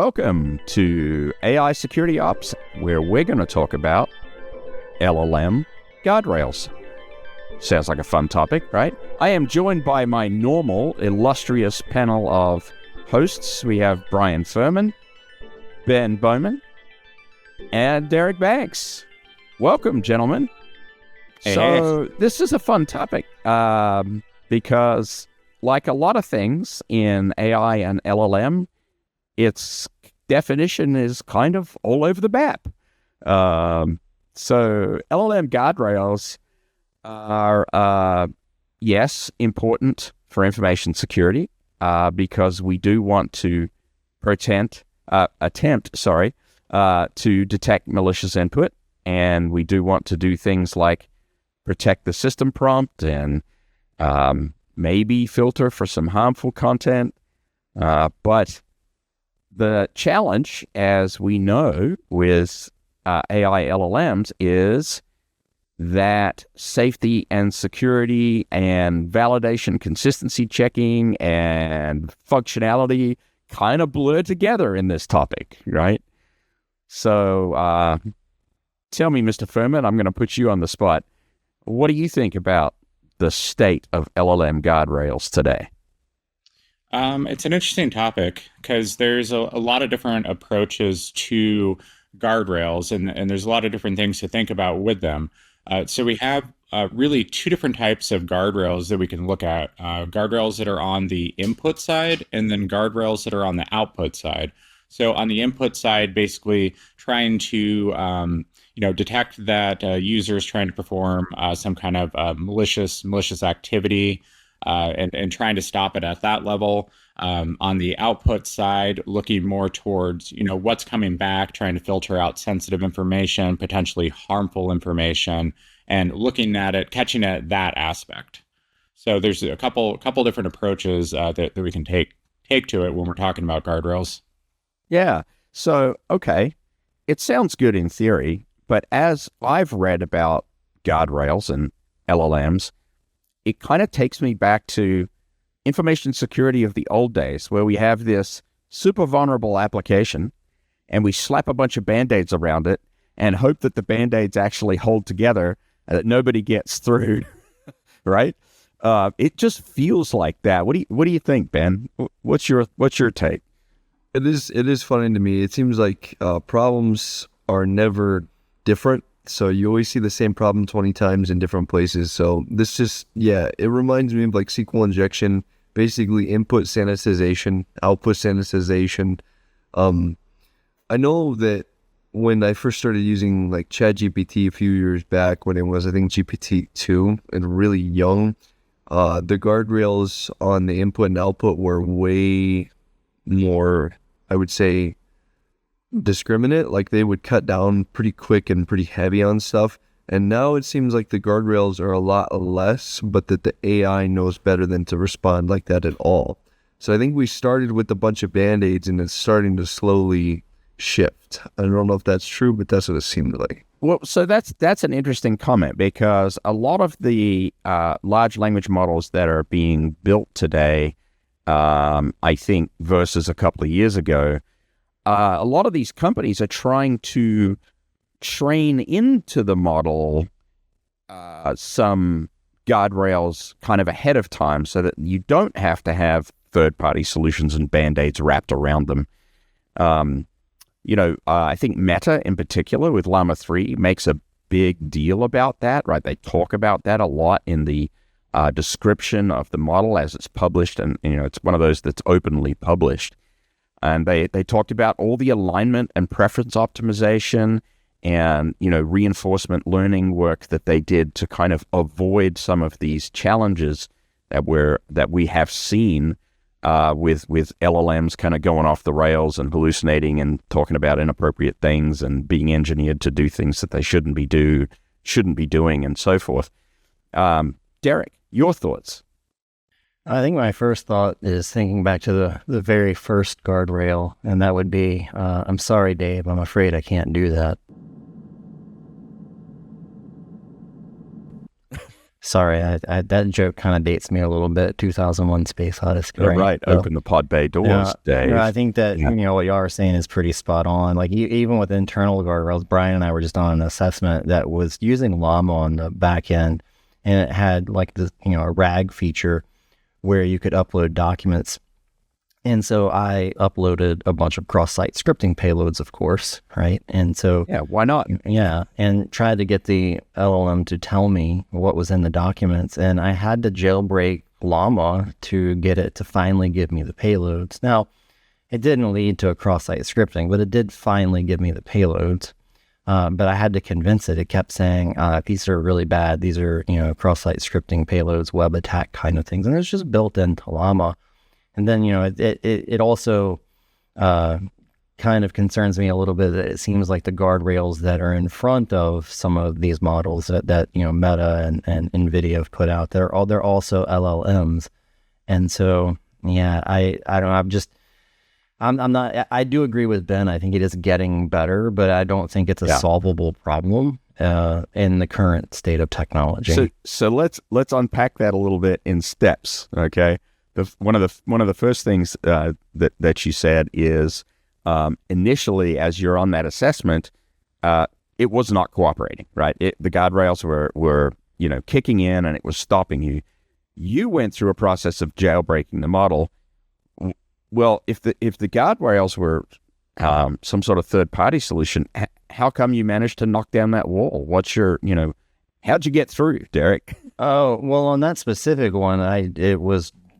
Welcome to AI Security Ops, where we're going to talk about LLM Guardrails. Sounds like a fun topic, right? I am joined by my normal, illustrious panel of hosts. We have Brian Furman, Ben Bowman, and Derek Banks. Welcome, gentlemen. So this is a fun topic because, like a lot of things in AI and LLM, its definition is kind of all over the map. So LLM guardrails are, yes, important for information security because we do want to attempt to detect malicious input, and we do want to do things like protect the system prompt and maybe filter for some harmful content, but the challenge, as we know with AI LLMs, is that safety and security and validation, consistency checking, and functionality kind of blur together in this topic, right? So tell me, Mr. Furman, I'm going to put you on the spot. What do you think about the state of LLM guardrails today? It's an interesting topic because there's a lot of different approaches to guardrails, and there's a lot of different things to think about with them. So we have really two different types of guardrails that we can look at. Guardrails that are on the input side, and then guardrails that are on the output side. So on the input side, basically trying to detect that users trying to perform some kind of malicious activity, and trying to stop it at that level. On the output side, looking more towards, what's coming back, trying to filter out sensitive information, potentially harmful information, and looking at it, catching at that aspect. So there's a couple different approaches that we can take to it when we're talking about guardrails. Yeah. So, okay. It sounds good in theory, but as I've read about guardrails and LLMs, it kind of takes me back to information security of the old days, where we have this super vulnerable application and we slap a bunch of Band-Aids around it and hope that the Band-Aids actually hold together and that nobody gets through, right? It just feels like that. What do you think, Ben? What's your take? It is funny to me. It seems like problems are never different. So you always see the same problem 20 times in different places. So this just, it reminds me of like SQL injection, basically input sanitization, output sanitization. I know that when I first started using like ChatGPT a few years back, when it was, I think, GPT-2 and really young, the guardrails on the input and output were way more, I would say, discriminate. Like they would cut down pretty quick and pretty heavy on stuff. And now it seems like the guardrails are a lot less, but that the AI knows better than to respond like that at all. So I think we started with a bunch of Band-Aids and it's starting to slowly shift. I don't know if that's true, but that's what it seemed like. Well, so that's an interesting comment, because a lot of the large language models that are being built today, I think, versus a couple of years ago, a lot of these companies are trying to train into the model some guardrails kind of ahead of time so that you don't have to have third-party solutions and Band-Aids wrapped around them. I think Meta in particular with Llama 3 makes a big deal about that, right? They talk about that a lot in the description of the model as it's published, and it's one of those that's openly published. And they talked about all the alignment and preference optimization and, reinforcement learning work that they did to kind of avoid some of these challenges that we have seen with LLMs kind of going off the rails and hallucinating and talking about inappropriate things and being engineered to do things that they shouldn't be doing and so forth. Derek, your thoughts? I think my first thought is thinking back to the very first guardrail, and that would be, I'm sorry, Dave, I'm afraid I can't do that. Sorry, that joke kind of dates me a little bit. 2001: Space Odyssey. Right. So, Open the pod bay doors, Dave. I think that what y'all are saying is pretty spot on. Like even with internal guardrails, Brian and I were just on an assessment that was using Llama on the back end, and it had like the a RAG feature where you could upload documents. And so I uploaded a bunch of cross-site scripting payloads, of course, right? And so Yeah, why not? yeah, and tried to get the LLM to tell me what was in the documents, and I had to jailbreak Llama to get it to finally give me the payloads. Now, it didn't lead to a cross-site scripting, but it did finally give me the payloads. But I had to convince it. It kept saying, these are really bad. These are, cross-site scripting payloads, web attack kind of things. And it's just built into Llama. And then, it also kind of concerns me a little bit that it seems like the guardrails that are in front of some of these models that Meta and NVIDIA have put out, they're also LLMs. And so, yeah, I don't know. I'm not, I do agree with Ben. I think it is getting better, but I don't think it's a solvable problem in the current state of technology. So let's unpack that a little bit in steps. Okay. One of the first things that you said is initially, as you're on that assessment, it was not cooperating, right? The guardrails were kicking in and it was stopping you. You went through a process of jailbreaking the model. Well, if the guardrails were some sort of third-party solution, how come you managed to knock down that wall? What's your, how'd you get through, Derek? Oh, well, on that specific one,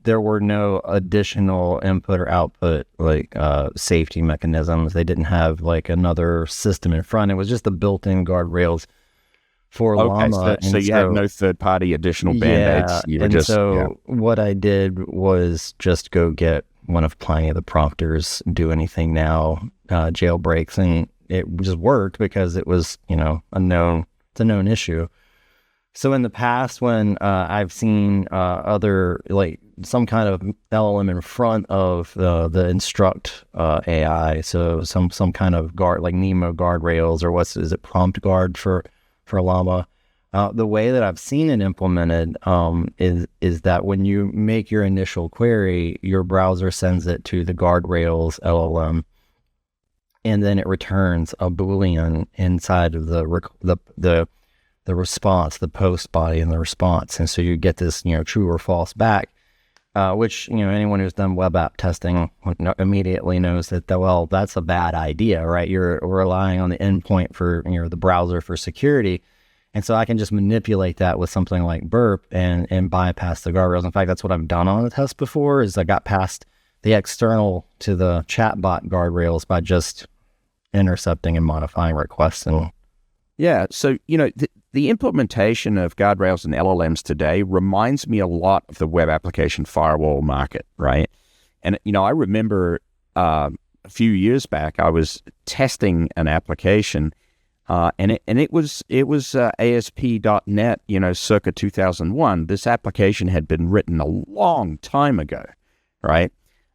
there were no additional input or output, like safety mechanisms. They didn't have like another system in front. It was just the built-in guardrails for Llama. So you had no third-party additional band-aids. What I did was just go get one of plenty of the prompters, do anything now, jailbreaks, and it just worked because it was, it's a known issue. So in the past, when I've seen other, like some kind of LLM in front of the instruct AI, so some kind of guard, like Nemo guardrails, or is it prompt guard for Llama? The way that I've seen it implemented is that when you make your initial query, your browser sends it to the guardrails LLM, and then it returns a Boolean inside of the response, the post body and the response, and so you get this true or false back, which anyone who's done web app testing immediately knows that that's a bad idea, right? You're relying on the endpoint for the browser for security. And so I can just manipulate that with something like Burp and bypass the guardrails. In fact, that's what I've done on a test before, is I got past the external to the chatbot guardrails by just intercepting and modifying requests. Yeah, so, the implementation of guardrails and LLMs today reminds me a lot of the web application firewall market, right? And, I remember a few years back, I was testing an application, and it was ASP.NET, circa 2001. This application had been written a long time ago, right?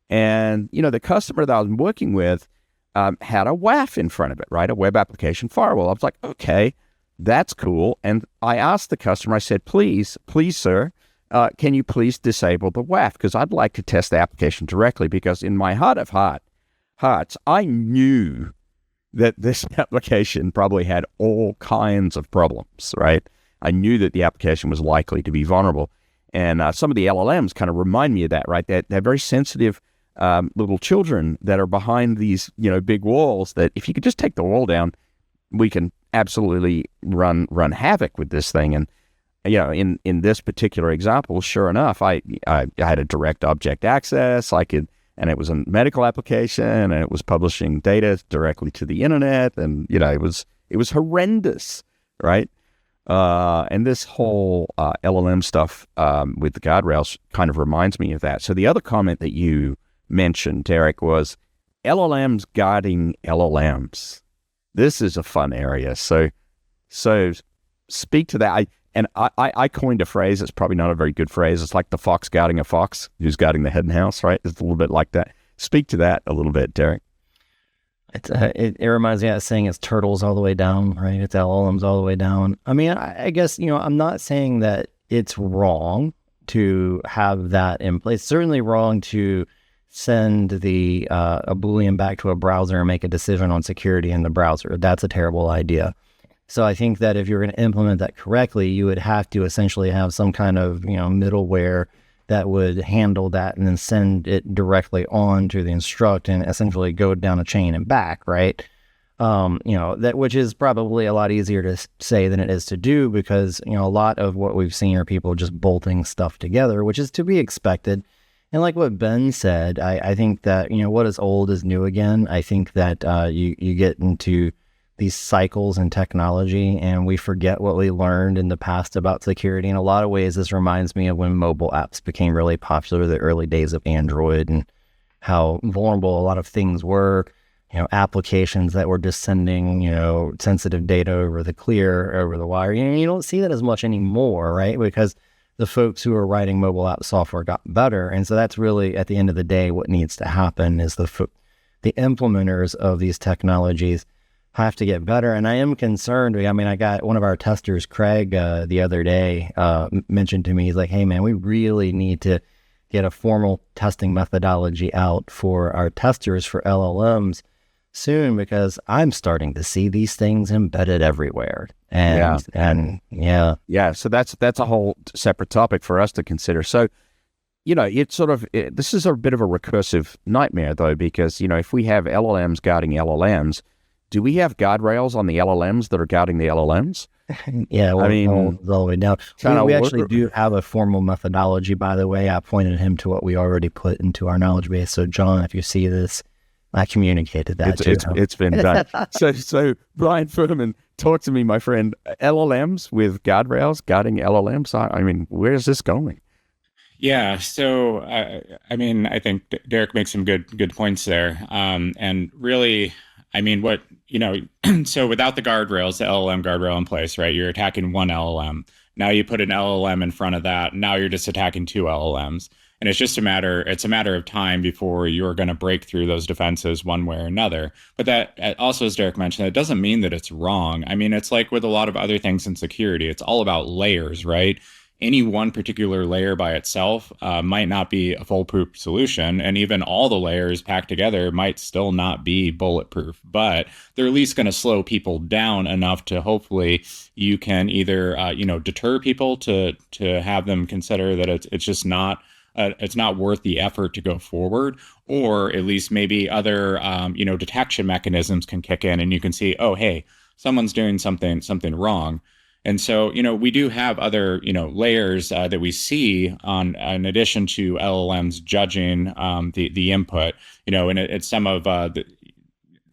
And, the customer that I was working with had a WAF in front of it, right? A web application firewall. I was like, okay, that's cool. And I asked the customer, I said, please, sir, can you please disable the WAF? Because I'd like to test the application directly, because in my heart of hearts, I knew that this application probably had all kinds of problems, right? I knew that the application was likely to be vulnerable. And some of the LLMs kind of remind me of that, right? They're very sensitive little children that are behind these, big walls, that if you could just take the wall down, we can absolutely run havoc with this thing. And, in this particular example, sure enough, I had a direct object access. And it was a medical application, and it was publishing data directly to the internet, and it was horrendous, right? And this whole LLM stuff with the guardrails kind of reminds me of that. So the other comment that you mentioned, Derek, was LLMs guarding LLMs. This is a fun area. So speak to that. I coined a phrase. It's probably not a very good phrase. It's like the fox guarding a fox who's guarding the hen house, right? It's a little bit like that. Speak to that a little bit, Derek. It reminds me of saying it's turtles all the way down, right? It's LLMs all the way down. I mean, I guess, I'm not saying that it's wrong to have that in place. It's certainly wrong to send a Boolean back to a browser and make a decision on security in the browser. That's a terrible idea. So I think that if you're going to implement that correctly, you would have to essentially have some kind of, middleware that would handle that and then send it directly on to the instruct and essentially go down a chain and back, right? Which is probably a lot easier to say than it is to do, because, a lot of what we've seen are people just bolting stuff together, which is to be expected. And like what Ben said, I think that, what is old is new again. I think that you get into these cycles in technology and we forget what we learned in the past about security. In a lot of ways, this reminds me of when mobile apps became really popular, the early days of Android, and how vulnerable a lot of things were. Applications that were just sending, sensitive data over the wire. You don't see that as much anymore, right? Because the folks who are writing mobile app software got better. And so that's really, at the end of the day, what needs to happen is the implementers of these technologies have to get better. And I am concerned. I got one of our testers, Craig, the other day mentioned to me, he's like, hey, man, we really need to get a formal testing methodology out for our testers for LLMs soon, because I'm starting to see these things embedded everywhere. Yeah. So that's a whole separate topic for us to consider. So, this is a bit of a recursive nightmare though, because, if we have LLMs guarding LLMs, do we have guardrails on the LLMs that are guarding the LLMs? Yeah, well, all the way down. We actually do have a formal methodology, by the way. I pointed him to what we already put into our knowledge base. So, John, if you see this, I communicated that to him. It's been done. So Brian Furman, talk to me, my friend. LLMs with guardrails guarding LLMs. Where is this going? Yeah. So, I think Derek makes some good points there. And really, so without the guardrails, the LLM guardrail in place, right? You're attacking one LLM. Now you put an LLM in front of that. Now you're just attacking two LLMs. And it's a matter of time before you're going to break through those defenses one way or another. But that also, as Derek mentioned, it doesn't mean that it's wrong. It's like with a lot of other things in security, it's all about layers, right? Any one particular layer by itself might not be a foolproof solution. And even all the layers packed together might still not be bulletproof, but they're at least going to slow people down enough to hopefully you can either, deter people to have them consider that it's just not it's not worth the effort to go forward, or at least maybe other, detection mechanisms can kick in and you can see, oh, hey, someone's doing something wrong. And so, we do have other, layers that we see in addition to LLMs judging the input, and it's some of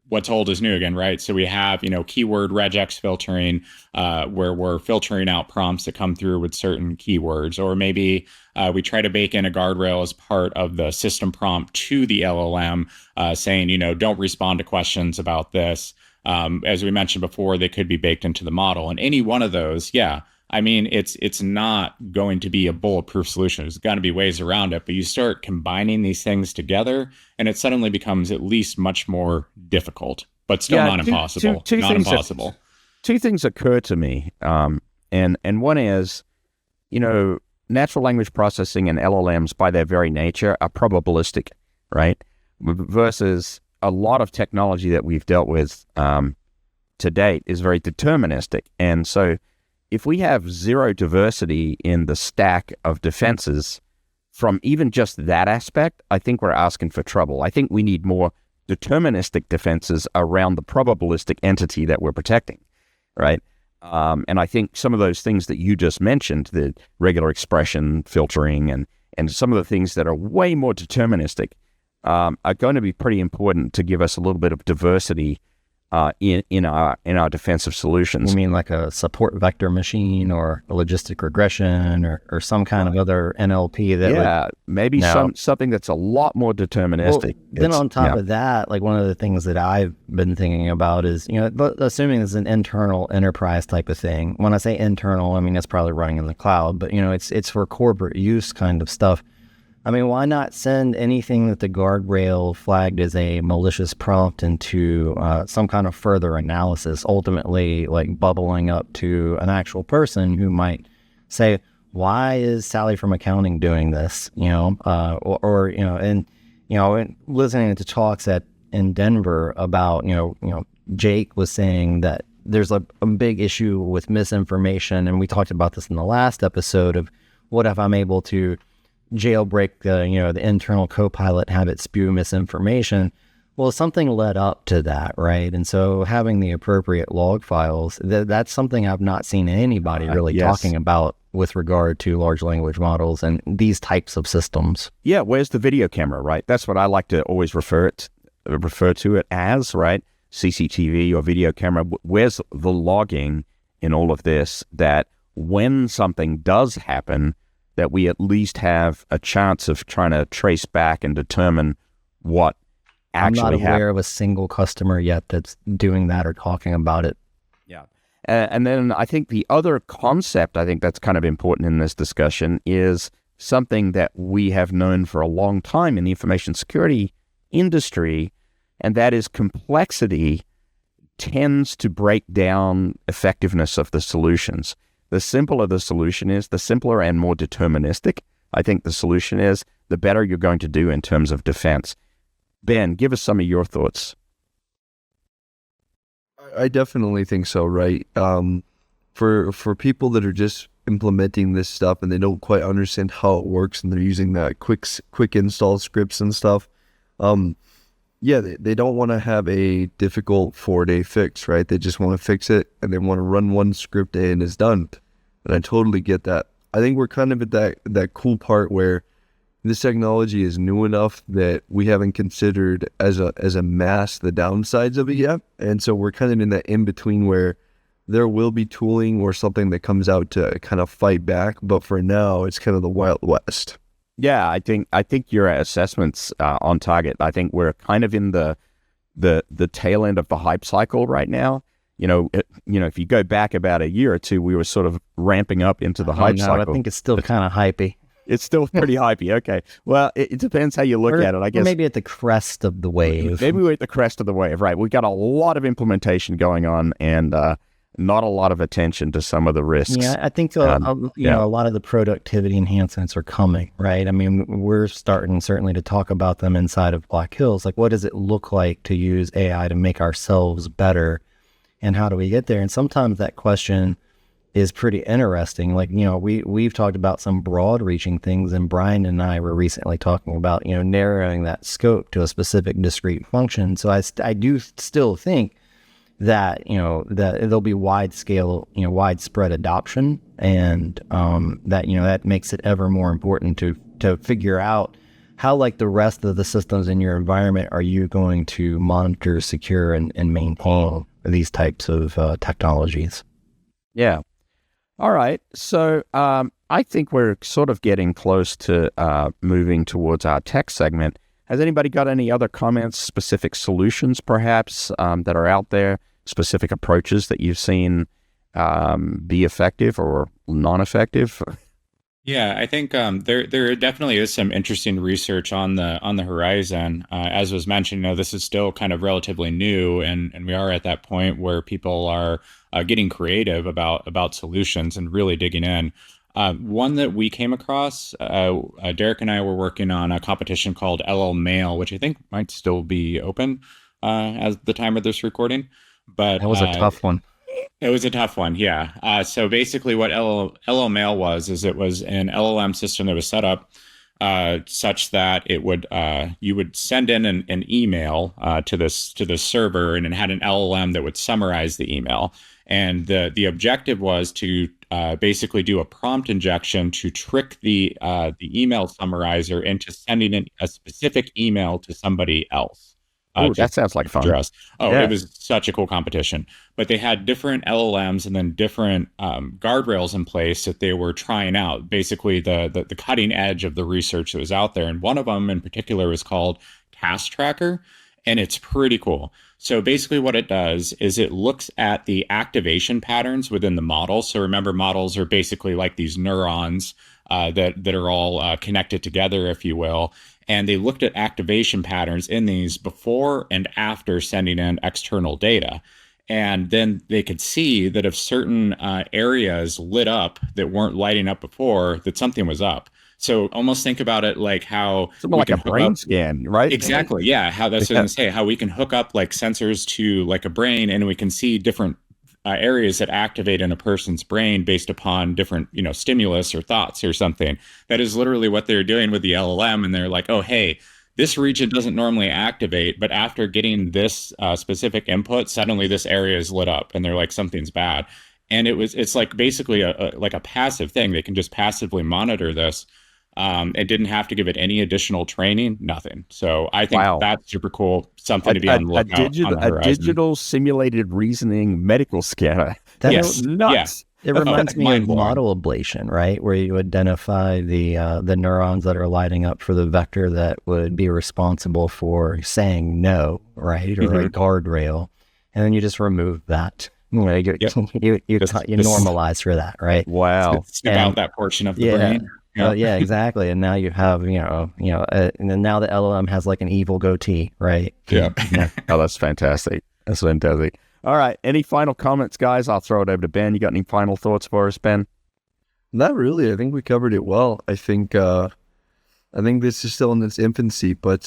what's old is new again, right? So we have, keyword regex filtering, where we're filtering out prompts that come through with certain keywords, or maybe we try to bake in a guardrail as part of the system prompt to the LLM, saying, don't respond to questions about this. As we mentioned before, they could be baked into the model. And any one of those, it's not going to be a bulletproof solution. There's got to be ways around it, but you start combining these things together and it suddenly becomes at least much more difficult, but still not impossible. Not impossible. Two things occur to me. And one is, natural language processing and LLMs by their very nature are probabilistic, right? Versus a lot of technology that we've dealt with to date is very deterministic. And so if we have zero diversity in the stack of defenses from even just that aspect, I think we're asking for trouble. I think we need more deterministic defenses around the probabilistic entity that we're protecting, right? And I think some of those things that you just mentioned, the regular expression filtering and some of the things that are way more deterministic, are going to be pretty important to give us a little bit of diversity in our defensive solutions. You mean like a support vector machine or a logistic regression or some kind of other NLP that maybe something that's a lot more deterministic. Well, then on top of that, like one of the things that I've been thinking about is, assuming it's an internal enterprise type of thing. When I say internal, I mean it's probably running in the cloud, but it's for corporate use kind of stuff. Why not send anything that the guardrail flagged as a malicious prompt into some kind of further analysis, ultimately like bubbling up to an actual person who might say, why is Sally from accounting doing this? And listening to talks in Denver about, Jake was saying that there's a big issue with misinformation. And we talked about this in the last episode of what if I'm able to jailbreak the internal Copilot, have it spew misinformation. Well, something led up to that, right? And so having the appropriate log files, that's something I've not seen anybody really talking about with regard to large language models and these types of systems. Yeah, where's the video camera, right? That's what I like to always refer to it as, right? CCTV or video camera. Where's the logging in all of this, that when something does happen, that we at least have a chance of trying to trace back and determine what actually happened. I'm not aware of a single customer yet that's doing that or talking about it. Yeah. And then I think the other concept I think that's kind of important in this discussion is something that we have known for a long time in the information security industry, and that is complexity tends to break down effectiveness of the solutions. The simpler the solution is, the simpler and more deterministic I think the solution is, the better you're going to do in terms of defense. Ben, give us some of your thoughts. I definitely think so, right? For people that are just implementing this stuff and they don't quite understand how it works and they're using that quick install scripts and stuff, they don't want to have a difficult 4-day fix, right? They just want to fix it and they want to run one script and it's done. And I totally get that. I think we're kind of at that cool part where this technology is new enough that we haven't considered as a mass the downsides of it yet. And so we're kind of in that in-between where there will be tooling or something that comes out to kind of fight back. But for now, it's kind of the Wild West. Yeah, I think your assessment's on target. I think we're kind of in the tail end of the hype cycle right now. If you go back about a year or two, we were sort of ramping up into the hype cycle. I think it's still kind of hypey. It's still pretty hypey. Okay. Well, it depends how you look at it, I guess. Maybe at the crest of the wave. Maybe we're at the crest of the wave, right? We've got a lot of implementation going on and not a lot of attention to some of the risks. Yeah, I think a lot of the productivity enhancements are coming, right? I mean, we're starting certainly to talk about them inside of Black Hills. Like, what does it look like to use AI to make ourselves better? And how do we get there? And sometimes that question is pretty interesting. Like, we've talked about some broad reaching things, and Brian and I were recently talking about, narrowing that scope to a specific discrete function. So I do still think that, that there'll be widespread adoption, and that makes it ever more important to figure out how, like the rest of the systems in your environment, are you going to monitor, secure, and maintain these types of technologies. Yeah. All right. So I think we're sort of getting close to moving towards our tech segment. Has anybody got any other comments, specific solutions perhaps that are out there, specific approaches that you've seen be effective or non-effective? Yeah, I think there definitely is some interesting research on the horizon. As was mentioned, this is still kind of relatively new, and we are at that point where people are getting creative about solutions and really digging in. One that we came across, Derek and I were working on a competition called LLMail, which I think might still be open as the time of this recording. But that was a tough one. It was a tough one, yeah. So basically what LLMail was it was an LLM system that was set up such that it would you would send in an email to this server, and it had an LLM that would summarize the email. And the objective was to basically do a prompt injection to trick the email summarizer into sending in a specific email to somebody else. That sounds like fun. It was such a cool competition. But they had different LLMs and then different guardrails in place that they were trying out, basically the cutting edge of the research that was out there. And one of them in particular was called Task Tracker, and it's pretty cool. So basically what it does is it looks at the activation patterns within the model. So remember, models are basically like these neurons that are all connected together, if you will. And they looked at activation patterns in these before and after sending in external data. And then they could see that if certain areas lit up that weren't lighting up before, that something was up. So almost think about it like how Something like a brain scan, right? Exactly. Yeah. How that's what I Yeah. was gonna say, how we can hook up like sensors to like a brain, and we can see different areas that activate in a person's brain based upon different, stimulus or thoughts or something. That is literally what they're doing with the LLM. And they're like, oh, hey, this region doesn't normally activate, but after getting this specific input, suddenly this area is lit up, and they're like, something's bad. And it's like basically like a passive thing. They can just passively monitor this. It didn't have to give it any additional training, nothing. So I think Wow. that's super cool. Something to be on the lookout on the A horizon. digital simulated reasoning medical scanner. That Yes. is- Nuts. It reminds me of mind-blowing. model ablation, right? Where you identify the neurons that are lighting up for the vector that would be responsible for saying no, right? Or a guardrail. And then you just remove that. You normalize for that, right? Wow. Snip out that portion of the brain. Yeah, exactly. And now you have, and then now the LLM has like an evil goatee, right? Yeah. Oh, that's fantastic. That's fantastic. All right. Any final comments, guys? I'll throw it over to Ben. You got any final thoughts for us, Ben? Not really. I think we covered it well. I think this is still in its infancy, but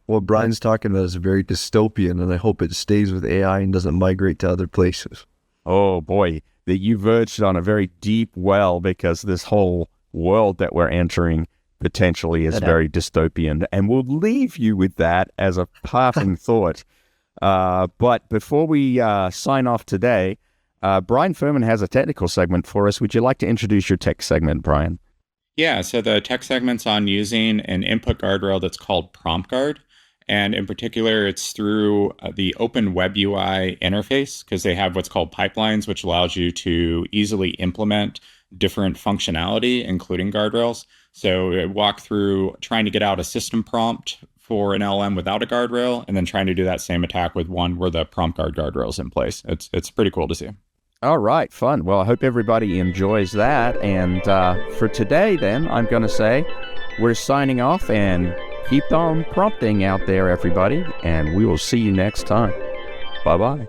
what Brian's talking about is very dystopian, and I hope it stays with AI and doesn't migrate to other places. Oh, boy. That you verged on a very deep well, because this whole world that we're entering potentially is very dystopian. And we'll leave you with that as a parting thought. But before we sign off today, Brian Furman has a technical segment for us. Would you like to introduce your tech segment, Brian? Yeah, so the tech segment's on using an input guardrail that's called Prompt Guard. And in particular, it's through the Open Web UI interface, because they have what's called pipelines, which allows you to easily implement different functionality, including guardrails. So walk through trying to get out a system prompt for an LLM without a guardrail, and then trying to do that same attack with one where the prompt guardrail is in place. It's pretty cool to see. All right, fun. Well, I hope everybody enjoys that. And for today, then, I'm going to say we're signing off, and keep on prompting out there, everybody. And we will see you next time. Bye-bye.